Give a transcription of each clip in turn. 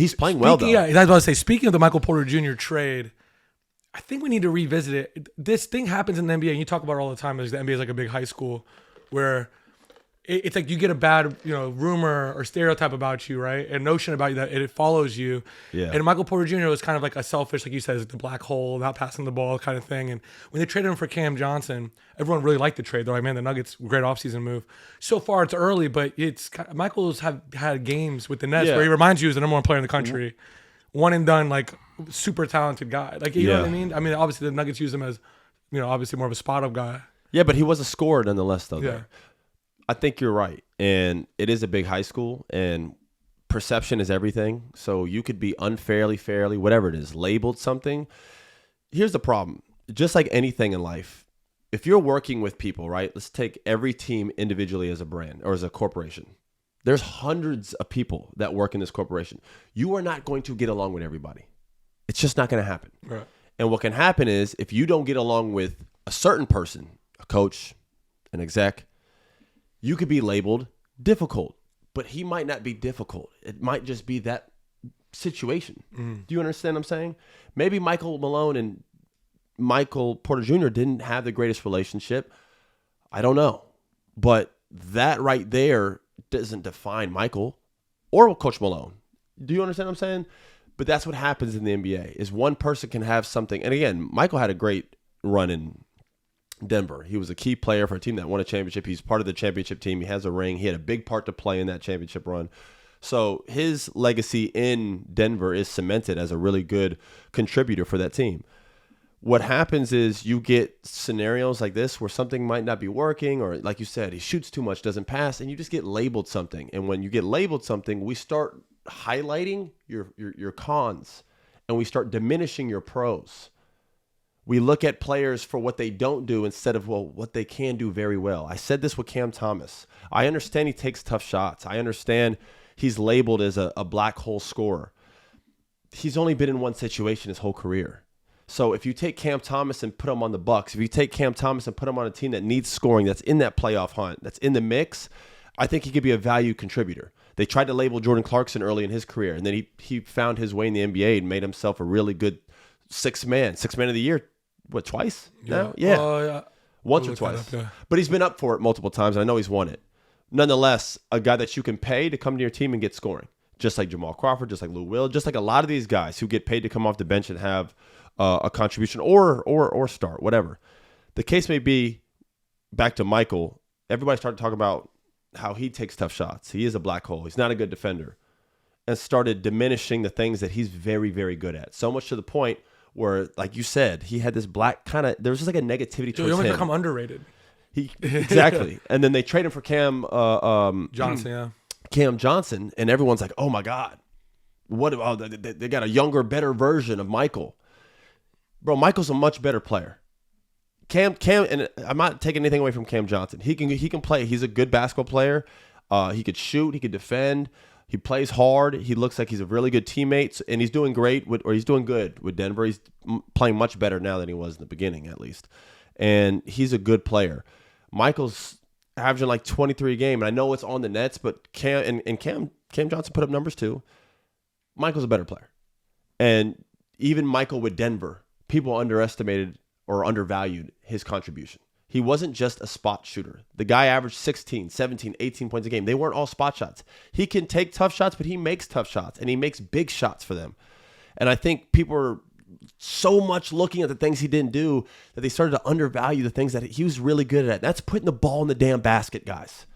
He's playing well, though. Yeah, I was about to say, speaking of the Michael Porter Jr. trade, I think we need to revisit it. This thing happens in the NBA, and you talk about it all the time. Is the NBA is like a big high school where it's like you get a bad, rumor or stereotype about you, right? A notion about you that it follows you. Yeah. And Michael Porter Jr. was kind of like a selfish, like you said, the black hole, not passing the ball kind of thing. And when they traded him for Cam Johnson, everyone really liked the trade. They're like, man, the Nuggets, great offseason move. So far, it's early, but Michael's had games with the Nets where he reminds you he's the number one player in the country. One and done, like super talented guy. Like, you know what I mean? I mean, obviously the Nuggets use him as, obviously more of a spot up guy. Yeah, but he was a scorer nonetheless, though. Yeah. There. I think you're right. And it is a big high school, and perception is everything. So you could be unfairly, fairly, whatever it is, labeled something. Here's the problem. Just like anything in life, if you're working with people, right? Let's take every team individually as a brand or as a corporation. There's hundreds of people that work in this corporation. You are not going to get along with everybody. It's just not going to happen. Right. And what can happen is if you don't get along with a certain person, a coach, an exec, you could be labeled difficult, but he might not be difficult. It might just be that situation. Do you understand what I'm saying? Maybe Michael Malone and Michael Porter Jr. didn't have the greatest relationship. I don't know. But that right there doesn't define Michael or Coach Malone. Do you understand what I'm saying? But that's what happens in the NBA is one person can have something. And again, Michael had a great run in Denver. He was a key player for a team that won a championship. He's part of the championship team. He has a ring. He had a big part to play in that championship run. So his legacy in Denver is cemented as a really good contributor for that team. What happens is you get scenarios like this where something might not be working, or like you said, he shoots too much, doesn't pass, and you just get labeled something. And when you get labeled something, we start highlighting your cons, and we start diminishing your pros. We look at players for what they don't do instead of, what they can do very well. I said this with Cam Thomas. I understand he takes tough shots. I understand he's labeled as a black hole scorer. He's only been in one situation his whole career. So if you take Cam Thomas and put him on the Bucks, if you take Cam Thomas and put him on a team that needs scoring, that's in that playoff hunt, that's in the mix, I think he could be a value contributor. They tried to label Jordan Clarkson early in his career, and then he found his way in the NBA and made himself a really good six man of the year. What, twice? Now? Yeah. Once or twice. But he's been up for it multiple times, and I know he's won it. Nonetheless, a guy that you can pay to come to your team and get scoring, just like Jamal Crawford, just like Lou Will, just like a lot of these guys who get paid to come off the bench and have a contribution or start, whatever. The case may be, back to Michael, everybody started talking about how he takes tough shots. He is a black hole. He's not a good defender. And started diminishing the things that he's very, very good at. So much to the point where, like you said, he had this black kind of, there was just like a negativity towards him. He almost become underrated. Exactly. And then they trade him for Cam Johnson, Cam Johnson, and everyone's like, oh my God. They got a younger, better version of Michael. Bro, Michael's a much better player. Cam, and I'm not taking anything away from Cam Johnson. He can play. He's a good basketball player. He could shoot. He could defend. He plays hard. He looks like he's a really good teammate, and he's doing great he's doing good with Denver. He's playing much better now than he was in the beginning, at least. And he's a good player. Michael's averaging like 23 a game, and I know it's on the Nets, but Cam Johnson put up numbers too. Michael's a better player. And even Michael with Denver, people underestimated or undervalued his contribution. He wasn't just a spot shooter. The guy averaged 16, 17, 18 points a game. They weren't all spot shots. He can take tough shots, but he makes tough shots, and he makes big shots for them. And I think people are so much looking at the things he didn't do that they started to undervalue the things that he was really good at. That's putting the ball in the damn basket, guys.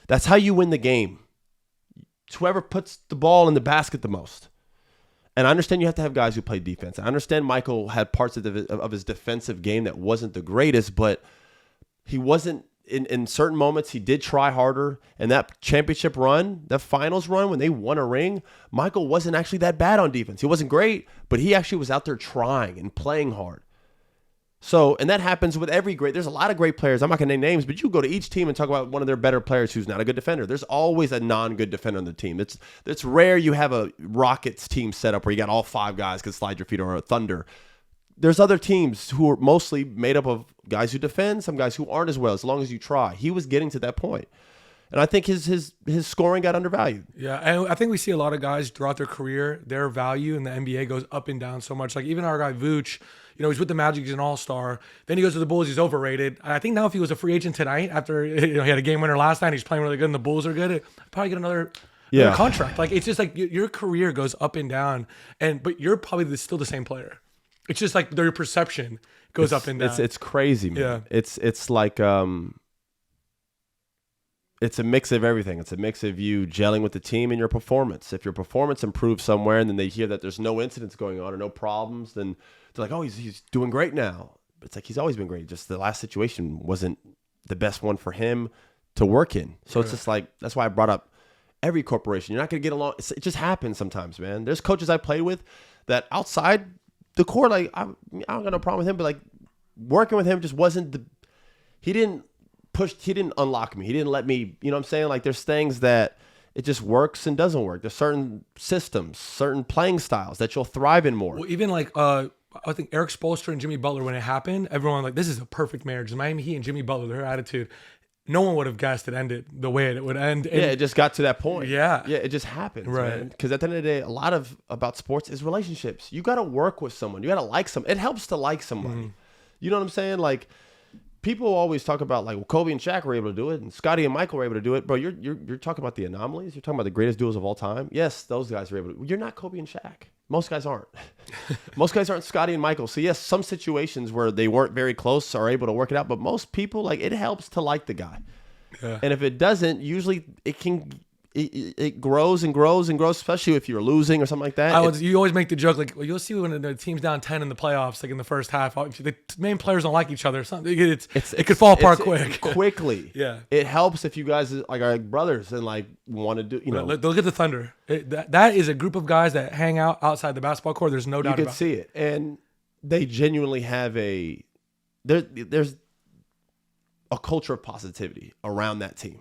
That's how you win the game. It's whoever puts the ball in the basket the most. And I understand you have to have guys who play defense. I understand Michael had parts of his defensive game that wasn't the greatest, but he wasn't in certain moments. He did try harder. And that championship run, that finals run when they won a ring, Michael wasn't actually that bad on defense. He wasn't great, but he actually was out there trying and playing hard. So, and that happens with every there's a lot of great players. I'm not going to name names, but you go to each team and talk about one of their better players who's not a good defender. There's always a non-good defender on the team. It's rare you have a Rockets team set up where you got all five guys can slide your feet, or a Thunder. There's other teams who are mostly made up of guys who defend, some guys who aren't as well, as long as you try. He was getting to that point. And I think his scoring got undervalued. Yeah, and I think we see a lot of guys throughout their career, their value in the NBA goes up and down so much. Like even our guy Vooch, he's with the Magic, he's an all-star. Then he goes to the Bulls, he's overrated. I think now if he was a free agent tonight, after he had a game winner last night, he's playing really good and the Bulls are good, he'd probably get another contract. Like it's just like your career goes up and down, but you're probably still the same player. It's just like their perception goes up and down. It's crazy, man. Yeah. It's like it's a mix of everything. It's a mix of you gelling with the team and your performance. If your performance improves somewhere and then they hear that there's no incidents going on or no problems, then they're like, oh, he's doing great now. But it's like he's always been great. Just the last situation wasn't the best one for him to work in. So it's just like, that's why I brought up every corporation. You're not going to get along. It just happens sometimes, man. There's coaches I played with that outside the court, like I don't got no problem with him, but like working with him just wasn't he didn't unlock me. He didn't let me, you know what I'm saying? Like there's things that it just works and doesn't work. There's certain systems, certain playing styles that you'll thrive in more. Well, even like I think Eric Spoelstra and Jimmy Butler, when it happened, everyone like, this is a perfect marriage. Miami Heat and Jimmy Butler, their attitude, no one would have guessed it ended the way it would end. And it just got to that point. Yeah, it just happens, right? Because at the end of the day, a lot about sports is relationships. You got to work with someone. You got to like someone. It helps to like somebody. You know what I'm saying? Like people always talk about like, well, Kobe and Shaq were able to do it, and Scottie and Michael were able to do it. Bro, you're talking about the anomalies. You're talking about the greatest duos of all time. Yes, those guys are able to. You're not Kobe and Shaq. Most guys aren't. Most guys aren't Scottie and Michael. So yes, some situations where they weren't very close are able to work it out. But most people, like, it helps to like the guy. Yeah. And if it doesn't, usually it grows and grows and grows, especially if you're losing or something like that. You always make the joke, like, well, you'll see when the team's down 10 in the playoffs, like in the first half, the main players don't like each other. It could fall apart quickly. Yeah. It helps if you guys like are like brothers and like want to do, Look at the Thunder. That is a group of guys that hang out outside the basketball court. There's no doubt about it. You can see it. And they genuinely have there's a culture of positivity around that team.